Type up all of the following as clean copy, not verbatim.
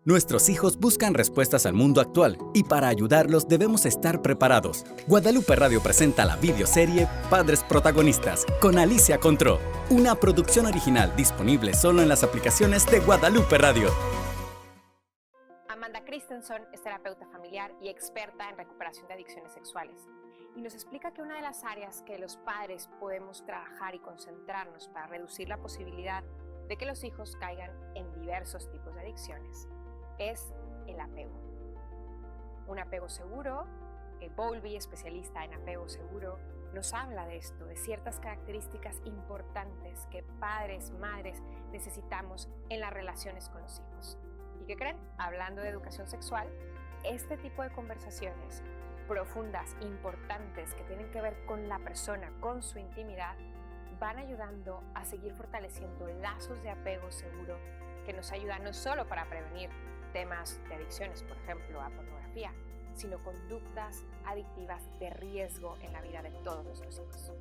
Nuestros hijos buscan respuestas al mundo actual y para ayudarlos debemos estar preparados. Guadalupe Radio presenta la videoserie Padres Protagonistas con Alicia Contró, una producción original disponible solo en las aplicaciones de Guadalupe Radio. Amanda Christensen es terapeuta familiar y experta en recuperación de adicciones sexuales y nos explica que una de las áreas que los padres podemos trabajar y concentrarnos para reducir la posibilidad de que los hijos caigan en diversos tipos de adicciones es el apego. Un apego seguro. Bowlby, especialista en apego seguro, nos habla de esto, de ciertas características importantes que padres, madres necesitamos en las relaciones con los hijos. ¿Y qué creen? Hablando de educación sexual, este tipo de conversaciones profundas, importantes, que tienen que ver con la persona, con su intimidad, van ayudando a seguir fortaleciendo lazos de apego seguro que nos ayudan no solo para prevenir temas de adicciones, por ejemplo, a pornografía, sino conductas adictivas de riesgo en la vida de todos nuestros hijos.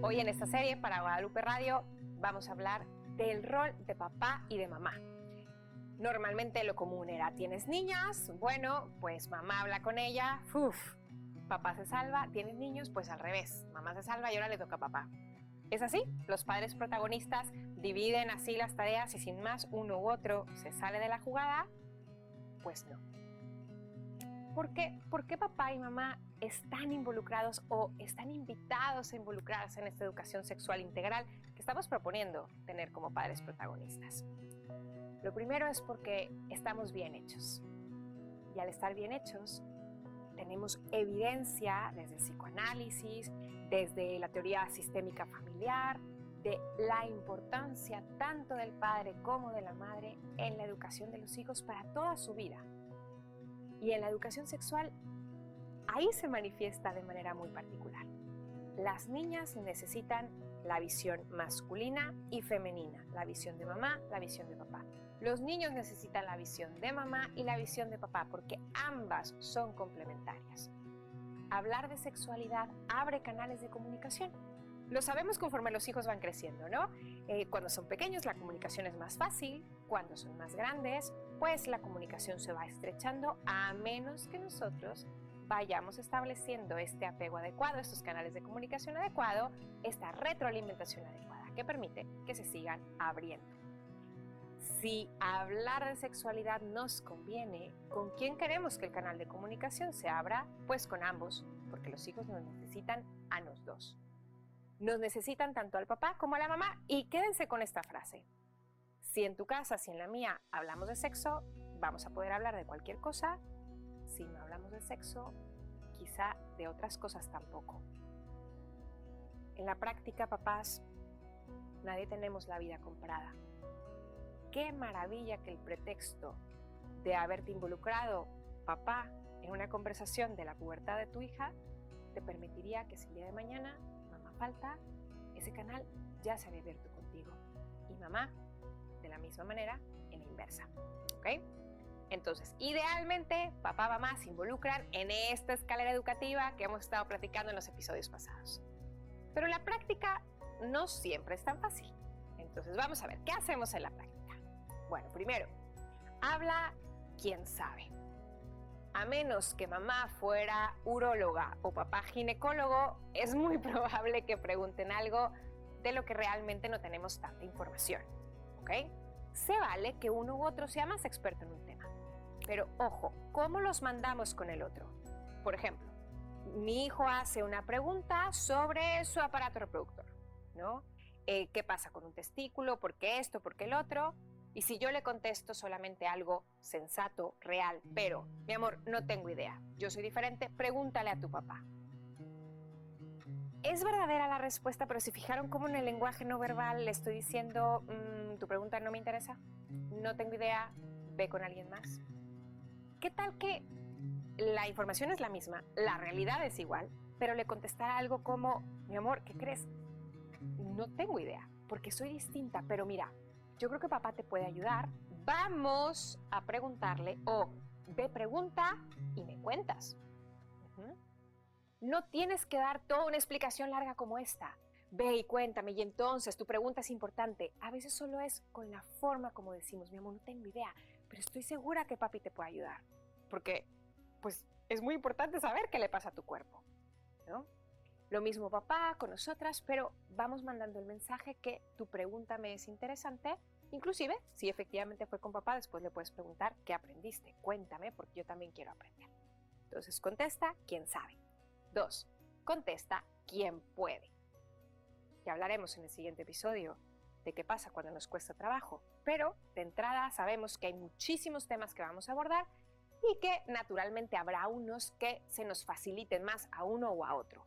Hoy en esta serie para Guadalupe Radio vamos a hablar del rol de papá y de mamá. Normalmente lo común era, ¿tienes niñas? Bueno, pues mamá habla con ella, papá se salva. ¿Tienes niños? Pues al revés, mamá se salva y ahora le toca a papá. ¿Es así? ¿Los padres protagonistas dividen así las tareas y sin más uno u otro se sale de la jugada? Pues no. ¿Por qué papá y mamá están involucrados o están invitados a involucrarse en esta educación sexual integral que estamos proponiendo tener como padres protagonistas? Lo primero es porque estamos bien hechos. Y al estar bien hechos, tenemos evidencia desde el psicoanálisis, desde la teoría sistémica familiar, de la importancia tanto del padre como de la madre en la educación de los hijos para toda su vida. Y en la educación sexual, ahí se manifiesta de manera muy particular. Las niñas necesitan la visión masculina y femenina, la visión de mamá, la visión de papá. Los niños necesitan la visión de mamá y la visión de papá porque ambas son complementarias. Hablar de sexualidad abre canales de comunicación. Lo sabemos conforme los hijos van creciendo, ¿no? Cuando son pequeños la comunicación es más fácil, cuando son más grandes, pues la comunicación se va estrechando a menos que nosotros vayamos estableciendo este apego adecuado, estos canales de comunicación adecuado, esta retroalimentación adecuada que permite que se sigan abriendo. Si hablar de sexualidad nos conviene, ¿con quién queremos que el canal de comunicación se abra? Pues con ambos, porque los hijos nos necesitan a los dos. Nos necesitan tanto al papá como a la mamá. Y quédense con esta frase. Si en tu casa, si en la mía hablamos de sexo, vamos a poder hablar de cualquier cosa. Si no hablamos de sexo, quizá de otras cosas tampoco. En la práctica, papás, nadie tenemos la vida comprada. Qué maravilla que el pretexto de haberte involucrado, papá, en una conversación de la pubertad de tu hija, te permitiría que si el día de mañana mamá falta, ese canal ya se había abierto contigo. Y mamá, de la misma manera, en la inversa. ¿Ok? Entonces, idealmente, papá y mamá se involucran en esta escalera educativa que hemos estado platicando en los episodios pasados. Pero la práctica no siempre es tan fácil. Entonces, vamos a ver, ¿qué hacemos en la práctica? Bueno, primero, habla quien sabe. A menos que mamá fuera uróloga o papá ginecólogo, es muy probable que pregunten algo de lo que realmente no tenemos tanta información. ¿Ok? Se vale que uno u otro sea más experto en un tema. Pero ojo, ¿cómo los mandamos con el otro? Por ejemplo, mi hijo hace una pregunta sobre su aparato reproductor, ¿no? ¿Qué pasa con un testículo? ¿Por qué esto? ¿Por qué el otro? Y si yo le contesto solamente algo sensato, real, pero, mi amor, no tengo idea, yo soy diferente, pregúntale a tu papá. Es verdadera la respuesta, pero ¿se fijaron cómo en el lenguaje no verbal le estoy diciendo, tu pregunta no me interesa, no tengo idea, ve con alguien más? ¿Qué tal que la información es la misma, la realidad es igual, pero le contestará algo como, mi amor, ¿qué crees? No tengo idea, porque soy distinta, pero mira, yo creo que papá te puede ayudar, vamos a preguntarle o ve pregunta y me cuentas. No tienes que dar toda una explicación larga como esta. Ve y cuéntame, y entonces tu pregunta es importante. A veces solo es con la forma como decimos, mi amor, no tengo idea, pero estoy segura que papi te puede ayudar. Porque, pues, es muy importante saber qué le pasa a tu cuerpo, ¿no? Lo mismo papá con nosotras, pero vamos mandando el mensaje que tu pregunta me es interesante. Inclusive, si efectivamente fue con papá, después le puedes preguntar qué aprendiste. Cuéntame, porque yo también quiero aprender. Entonces, contesta quién sabe. 2. Contesta quién puede. Ya hablaremos en el siguiente episodio de qué pasa cuando nos cuesta trabajo, pero de entrada sabemos que hay muchísimos temas que vamos a abordar y que naturalmente habrá unos que se nos faciliten más a uno o a otro.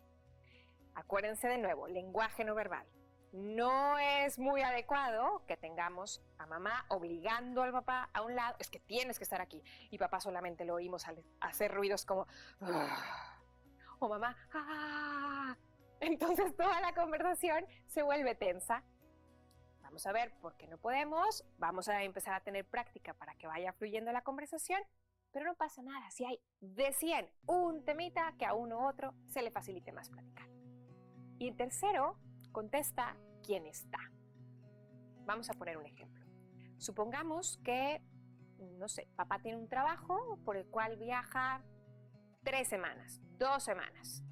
Acuérdense de nuevo, lenguaje no verbal. No es muy adecuado que tengamos a mamá obligando al papá a un lado, es que tienes que estar aquí, y papá solamente lo oímos al hacer ruidos como o mamá Entonces toda la conversación se vuelve tensa. Vamos a ver por qué no podemos, vamos a empezar a tener práctica para que vaya fluyendo la conversación, pero no pasa nada si hay de 100 un temita que a uno u otro se le facilite más platicar. Y el tercero, contesta quién está. Vamos a poner un ejemplo. Supongamos que, no sé, papá tiene un trabajo por el cual viaja 3 semanas, 2 semanas.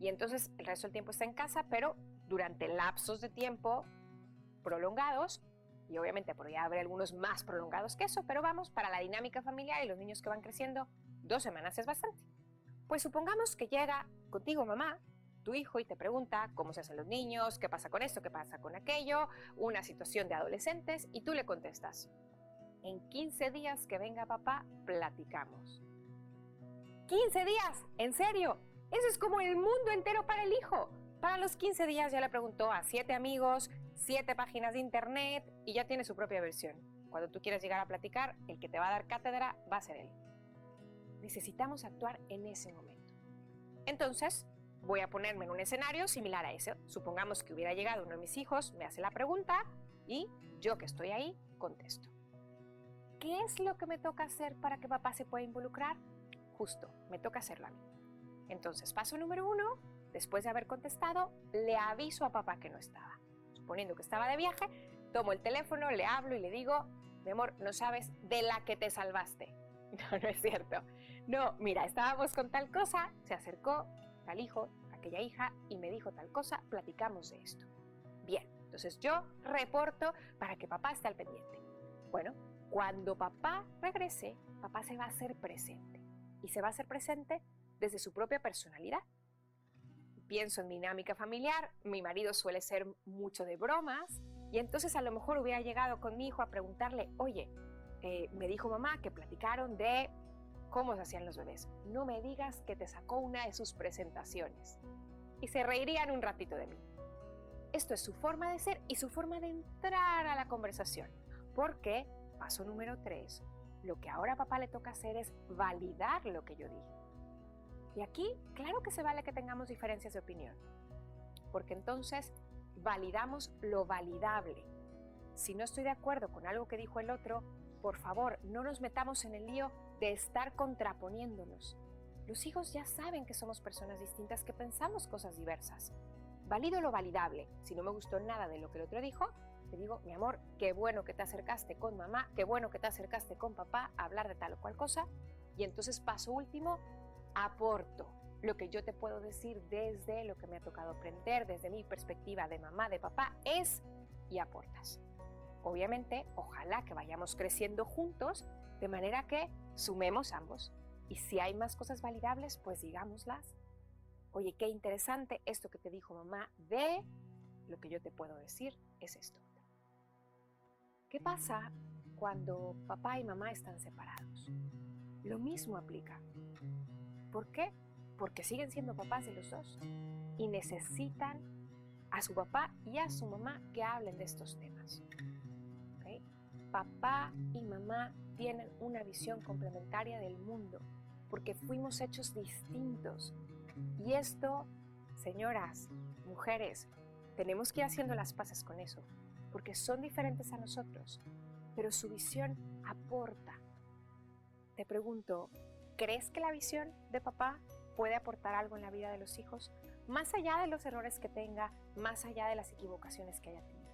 Y entonces el resto del tiempo está en casa, pero durante lapsos de tiempo prolongados, y obviamente podría haber algunos más prolongados que eso, pero vamos, para la dinámica familiar y los niños que van creciendo, 2 semanas es bastante. Pues supongamos que llega contigo mamá, tu hijo, y te pregunta cómo se hacen los niños, qué pasa con esto, qué pasa con aquello, una situación de adolescentes, y tú le contestas: en 15 días que venga papá, platicamos. ¡15 días! ¿En serio? Eso es como el mundo entero para el hijo. Para los 15 días ya le preguntó a 7 amigos, 7 páginas de internet y ya tiene su propia versión. Cuando tú quieras llegar a platicar, el que te va a dar cátedra va a ser él. Necesitamos actuar en ese momento. Entonces, voy a ponerme en un escenario similar a ese. Supongamos que hubiera llegado uno de mis hijos, me hace la pregunta y yo que estoy ahí, contesto. ¿Qué es lo que me toca hacer para que papá se pueda involucrar? Justo, me toca hacerlo a mí. Entonces, paso número 1, después de haber contestado, le aviso a papá que no estaba. Suponiendo que estaba de viaje, tomo el teléfono, le hablo y le digo: mi amor, no sabes de la que te salvaste. No, no es cierto. No, mira, estábamos con tal cosa, se acercó tal hijo, aquella hija, y me dijo tal cosa, platicamos de esto. Bien, entonces yo reporto para que papá esté al pendiente. Bueno, cuando papá regrese, papá se va a hacer presente. Y se va a hacer presente desde su propia personalidad. Pienso en mi dinámica familiar, mi marido suele ser mucho de bromas, y entonces a lo mejor hubiera llegado con mi hijo a preguntarle: oye, me dijo mamá que platicaron de cómo se hacían los bebés. No me digas que te sacó una de sus presentaciones. Y se reirían un ratito de mí. Esto es su forma de ser y su forma de entrar a la conversación. Porque, paso número 3, lo que ahora a papá le toca hacer es validar lo que yo dije. Y aquí, claro que se vale que tengamos diferencias de opinión, porque entonces validamos lo validable. Si no estoy de acuerdo con algo que dijo el otro, por favor, no nos metamos en el lío de estar contraponiéndonos. Los hijos ya saben que somos personas distintas, que pensamos cosas diversas. Valido lo validable. Si no me gustó nada de lo que el otro dijo, te digo: mi amor, qué bueno que te acercaste con mamá, qué bueno que te acercaste con papá a hablar de tal o cual cosa. Y entonces, paso último, aporto lo que yo te puedo decir desde lo que me ha tocado aprender, desde mi perspectiva de mamá, de papá, y aportas. Obviamente, ojalá que vayamos creciendo juntos, de manera que sumemos ambos. Y si hay más cosas validables, pues digámoslas. Oye, qué interesante esto que te dijo mamá, de lo que yo te puedo decir es esto. ¿Qué pasa cuando papá y mamá están separados? Lo mismo aplica. ¿Por qué? Porque siguen siendo papás de los dos y necesitan a su papá y a su mamá que hablen de estos temas. ¿Okay? Papá y mamá tienen una visión complementaria del mundo porque fuimos hechos distintos. Y esto, señoras, mujeres, tenemos que ir haciendo las paces con eso, porque son diferentes a nosotros, pero su visión aporta. Te pregunto, ¿crees que la visión de papá puede aportar algo en la vida de los hijos? Más allá de los errores que tenga, más allá de las equivocaciones que haya tenido.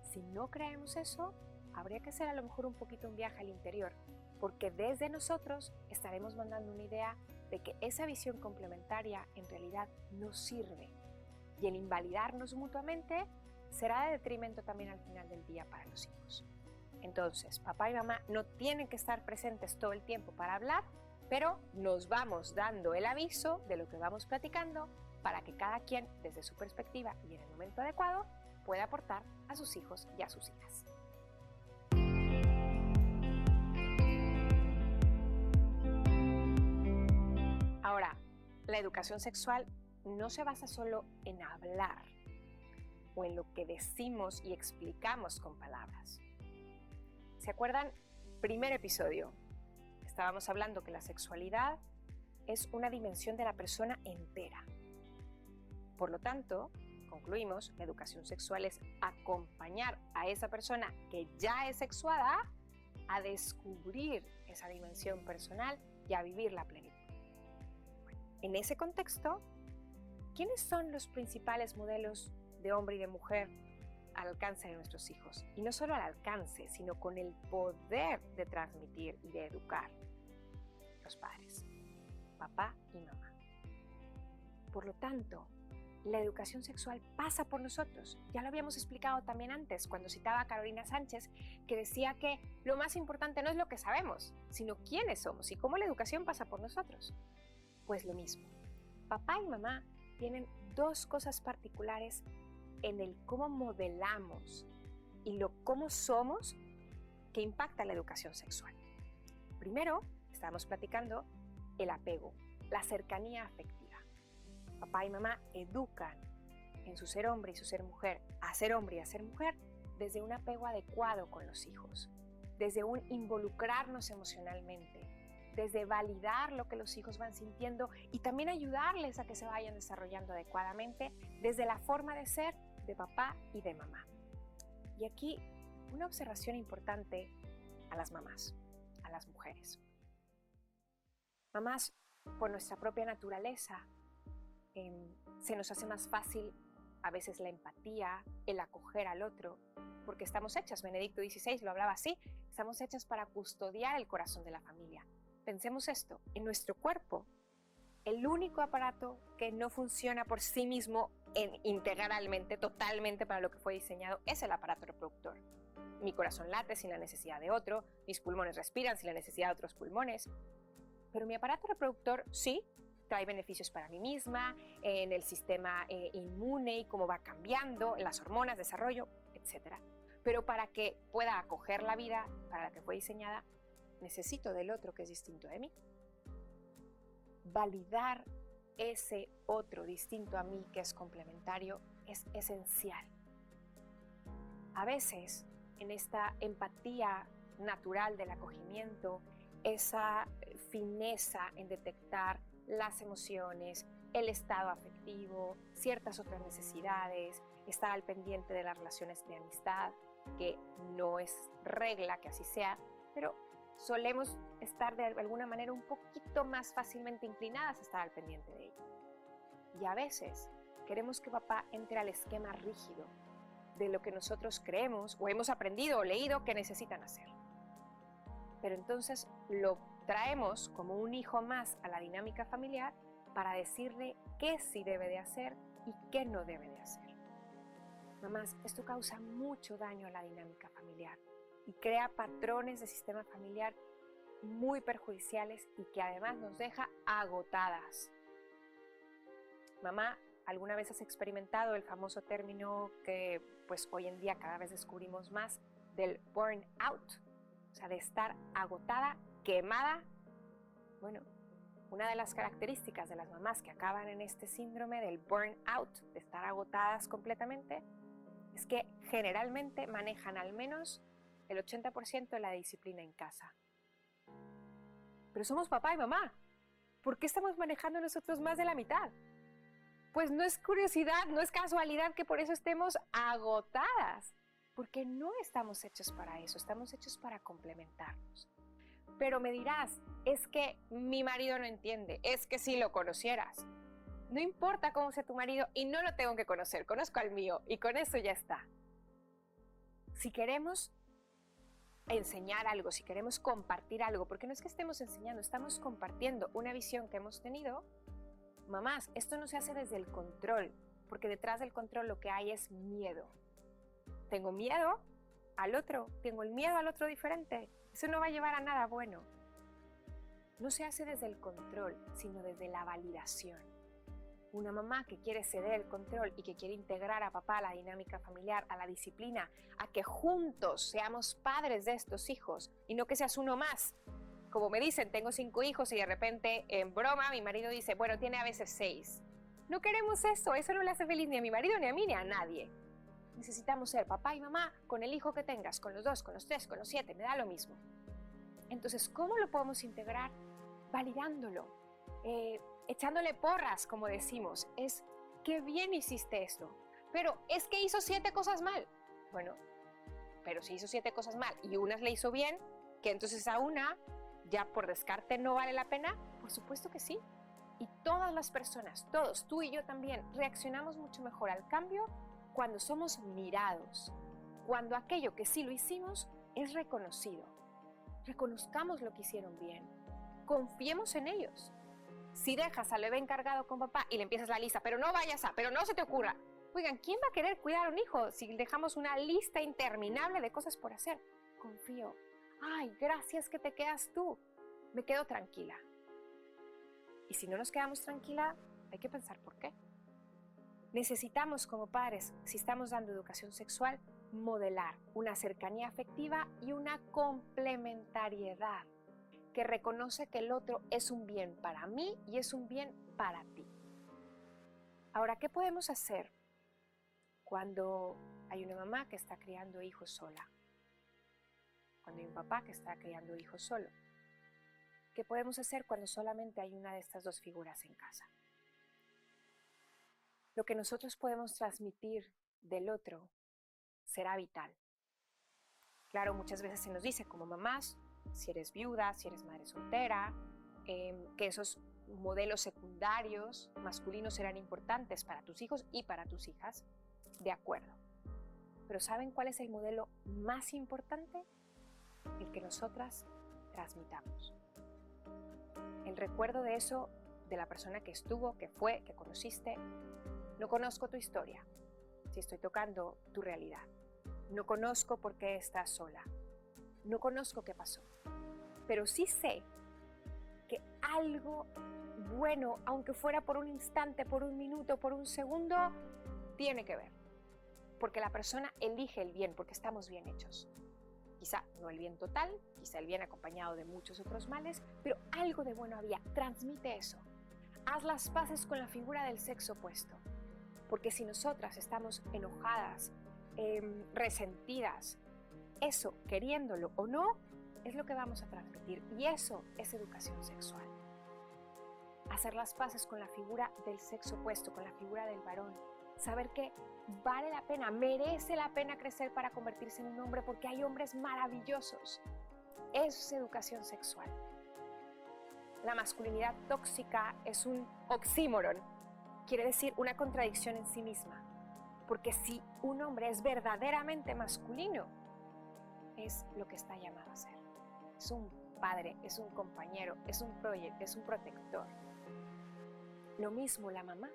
Si no creemos eso, habría que hacer a lo mejor un poquito un viaje al interior, porque desde nosotros estaremos mandando una idea de que esa visión complementaria en realidad no sirve. Y el invalidarnos mutuamente será de detrimento también al final del día para los hijos. Entonces, papá y mamá no tienen que estar presentes todo el tiempo para hablar, pero nos vamos dando el aviso de lo que vamos platicando para que cada quien, desde su perspectiva y en el momento adecuado, pueda aportar a sus hijos y a sus hijas. Ahora, la educación sexual no se basa solo en hablar o en lo que decimos y explicamos con palabras. ¿Se acuerdan? Primer episodio. Estábamos hablando que la sexualidad es una dimensión de la persona entera. Por lo tanto, concluimos, la educación sexual es acompañar a esa persona que ya es sexuada a descubrir esa dimensión personal y a vivir la plenitud. En ese contexto, ¿quiénes son los principales modelos de hombre y de mujer al alcance de nuestros hijos? Y no solo al alcance, sino con el poder de transmitir y de educar. Los padres, papá y mamá. Por lo tanto, la educación sexual pasa por nosotros. Ya lo habíamos explicado también antes, cuando citaba a Carolina Sánchez, que decía que lo más importante no es lo que sabemos, sino quiénes somos y cómo la educación pasa por nosotros. Pues lo mismo. Papá y mamá tienen dos cosas particulares en el cómo modelamos y cómo somos que impacta la educación sexual. Primero, estábamos platicando el apego, la cercanía afectiva. Papá y mamá educan en su ser hombre y su ser mujer a ser hombre y a ser mujer desde un apego adecuado con los hijos, desde un involucrarnos emocionalmente, desde validar lo que los hijos van sintiendo y también ayudarles a que se vayan desarrollando adecuadamente desde la forma de ser de papá y de mamá. Y aquí una observación importante a las mamás, a las mujeres. Mamás, por nuestra propia naturaleza, se nos hace más fácil a veces la empatía, el acoger al otro, porque estamos hechas, Benedicto XVI lo hablaba así, estamos hechas para custodiar el corazón de la familia. Pensemos esto, en nuestro cuerpo, el único aparato que no funciona por sí mismo integralmente, totalmente para lo que fue diseñado, es el aparato reproductor. Mi corazón late sin la necesidad de otro, mis pulmones respiran sin la necesidad de otros pulmones, pero mi aparato reproductor sí trae beneficios para mí misma, en el sistema inmune y cómo va cambiando, en las hormonas, desarrollo, etc. Pero para que pueda acoger la vida para la que fue diseñada, necesito del otro que es distinto de mí. Validar ese otro distinto a mí que es complementario es esencial. A veces, en esta empatía natural del acogimiento, esa fineza en detectar las emociones, el estado afectivo, ciertas otras necesidades, estar al pendiente de las relaciones de amistad, que no es regla que así sea, pero solemos estar de alguna manera un poquito más fácilmente inclinadas a estar al pendiente de ello. Y a veces queremos que papá entre al esquema rígido de lo que nosotros creemos o hemos aprendido o leído que necesitan hacer. Pero entonces lo traemos como un hijo más a la dinámica familiar para decirle qué sí debe de hacer y qué no debe de hacer. Mamás, esto causa mucho daño a la dinámica familiar y crea patrones de sistema familiar muy perjudiciales y que además nos deja agotadas. Mamá, ¿alguna vez has experimentado el famoso término que pues hoy en día cada vez descubrimos más del burnout? O sea, de estar agotada, quemada. Bueno, una de las características de las mamás que acaban en este síndrome del burnout, de estar agotadas completamente, es que generalmente manejan al menos el 80% de la disciplina en casa. Pero somos papá y mamá. ¿Por qué estamos manejando nosotros más de la mitad? Pues no es curiosidad, no es casualidad que por eso estemos agotadas. porque no estamos hechos para eso, estamos hechos para complementarnos. Pero me dirás, es que mi marido no entiende, es que si lo conocieras. No importa cómo sea tu marido y no lo tengo que conocer, conozco al mío y con eso ya está. Si queremos enseñar algo, si queremos compartir algo, porque no es que estemos enseñando, estamos compartiendo una visión que hemos tenido. Mamás, esto no se hace desde el control, porque detrás del control lo que hay es miedo. Tengo miedo al otro, tengo el miedo al otro diferente. Eso no va a llevar a nada bueno. No se hace desde el control, sino desde la validación. Una mamá que quiere ceder el control y que quiere integrar a papá a la dinámica familiar, a la disciplina, a que juntos seamos padres de estos hijos y no que seas uno más. Como me dicen, tengo 5 hijos y de repente, en broma, mi marido dice, bueno, tiene a veces 6. No queremos eso no le hace feliz ni a mi marido, ni a mí, ni a nadie. Necesitamos ser papá y mamá con el hijo que tengas, con los 2, con los 3, con los 7, me da lo mismo. Entonces, ¿cómo lo podemos integrar? Validándolo, echándole porras, como decimos. Es, qué bien hiciste esto, pero es que hizo 7 cosas mal. Bueno, pero si hizo 7 cosas mal y unas le hizo bien, que entonces a una, ya por descarte, no vale la pena. Por supuesto que sí. Y todas las personas, todos, tú y yo también, reaccionamos mucho mejor al cambio cuando somos mirados, cuando aquello que sí lo hicimos es reconocido. Reconozcamos lo que hicieron bien, confiemos en ellos. Si dejas al bebé encargado con papá y le empiezas la lista, pero no vayas a, pero no se te ocurra. Oigan, ¿quién va a querer cuidar a un hijo si dejamos una lista interminable de cosas por hacer? Confío. Ay, gracias que te quedas tú. Me quedo tranquila. Y si no nos quedamos tranquila, hay que pensar por qué. Necesitamos como padres, si estamos dando educación sexual, modelar una cercanía afectiva y una complementariedad que reconoce que el otro es un bien para mí y es un bien para ti. Ahora, ¿qué podemos hacer cuando hay una mamá que está criando hijos sola? Cuando hay un papá que está criando hijos solo. ¿Qué podemos hacer cuando solamente hay una de estas dos figuras en casa? Lo que nosotros podemos transmitir del otro será vital. Claro, muchas veces se nos dice como mamás, si eres viuda, si eres madre soltera, que esos modelos secundarios masculinos serán importantes para tus hijos y para tus hijas. De acuerdo. Pero ¿saben cuál es el modelo más importante? El que nosotras transmitamos. El recuerdo de eso, de la persona que estuvo, que fue, que conociste. No conozco tu historia, si estoy tocando tu realidad. No conozco por qué estás sola. No conozco qué pasó. Pero sí sé que algo bueno, aunque fuera por un instante, por un minuto, por un segundo, tiene que ver. Porque la persona elige el bien, porque estamos bien hechos. Quizá no el bien total, quizá el bien acompañado de muchos otros males, pero algo de bueno había. Transmite eso. Haz las paces con la figura del sexo opuesto. Porque si nosotras estamos enojadas, resentidas, eso, queriéndolo o no, es lo que vamos a transmitir. Y eso es educación sexual. Hacer las paces con la figura del sexo opuesto, con la figura del varón. Saber que vale la pena, merece la pena crecer para convertirse en un hombre, porque hay hombres maravillosos. Eso es educación sexual. La masculinidad tóxica es un oxímoron. Quiere decir una contradicción en sí misma. Porque si un hombre es verdaderamente masculino, es lo que está llamado a ser. Es un padre, es un compañero, es un proyecto, es un protector. Lo mismo la mamá.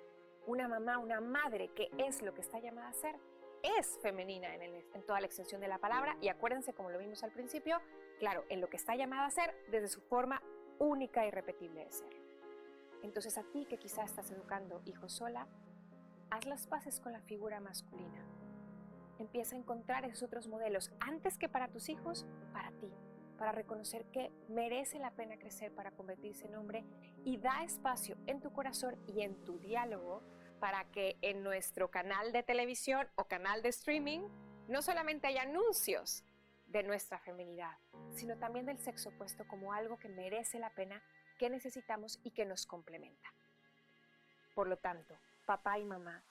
Una mamá, una madre, que es lo que está llamada a ser, es femenina en toda la extensión de la palabra. Y acuérdense, como lo vimos al principio, claro, en lo que está llamada a ser desde su forma única y irrepetible de ser. Entonces, a ti que quizás estás educando hijos sola, haz las paces con la figura masculina. Empieza a encontrar esos otros modelos, antes que para tus hijos, para ti, para reconocer que merece la pena crecer para convertirse en hombre, y da espacio en tu corazón y en tu diálogo para que en nuestro canal de televisión o canal de streaming no solamente haya anuncios de nuestra feminidad, sino también del sexo opuesto como algo que merece la pena, que necesitamos y que nos complementa. Por lo tanto, papá y mamá,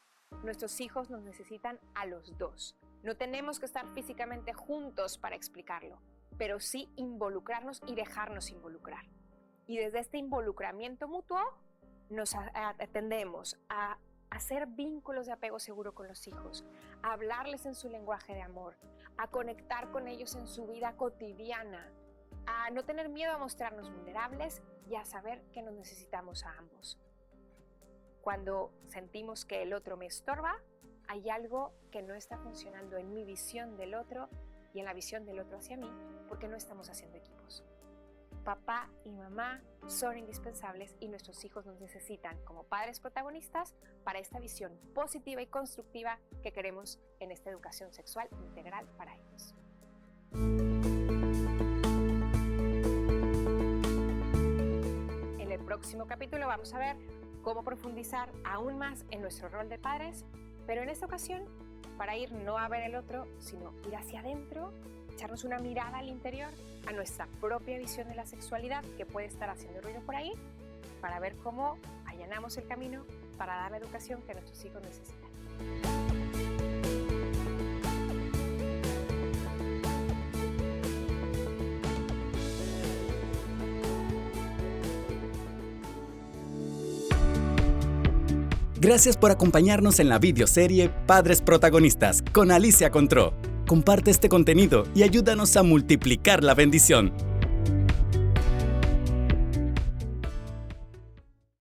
Nuestros hijos nos necesitan a los dos. No tenemos que estar físicamente juntos para explicarlo, pero sí involucrarnos y dejarnos involucrar. Y desde este involucramiento mutuo nos atendemos a hacer vínculos de apego seguro con los hijos, a hablarles en su lenguaje de amor, a conectar con ellos en su vida cotidiana, a no tener miedo a mostrarnos vulnerables y a saber que nos necesitamos a ambos. Cuando sentimos que el otro me estorba, hay algo que no está funcionando en mi visión del otro y en la visión del otro hacia mí, porque no estamos haciendo equipos. Papá y mamá son indispensables y nuestros hijos nos necesitan como padres protagonistas para esta visión positiva y constructiva que queremos en esta educación sexual integral para ellos. En el próximo capítulo vamos a ver cómo profundizar aún más en nuestro rol de padres, pero en esta ocasión para ir no a ver el otro, sino ir hacia adentro, echarnos una mirada al interior, a nuestra propia visión de la sexualidad que puede estar haciendo ruido por ahí, para ver cómo allanamos el camino para dar la educación que nuestros hijos necesitan. Gracias por acompañarnos en la videoserie Padres Protagonistas con Alicia Contró. Comparte este contenido y ayúdanos a multiplicar la bendición.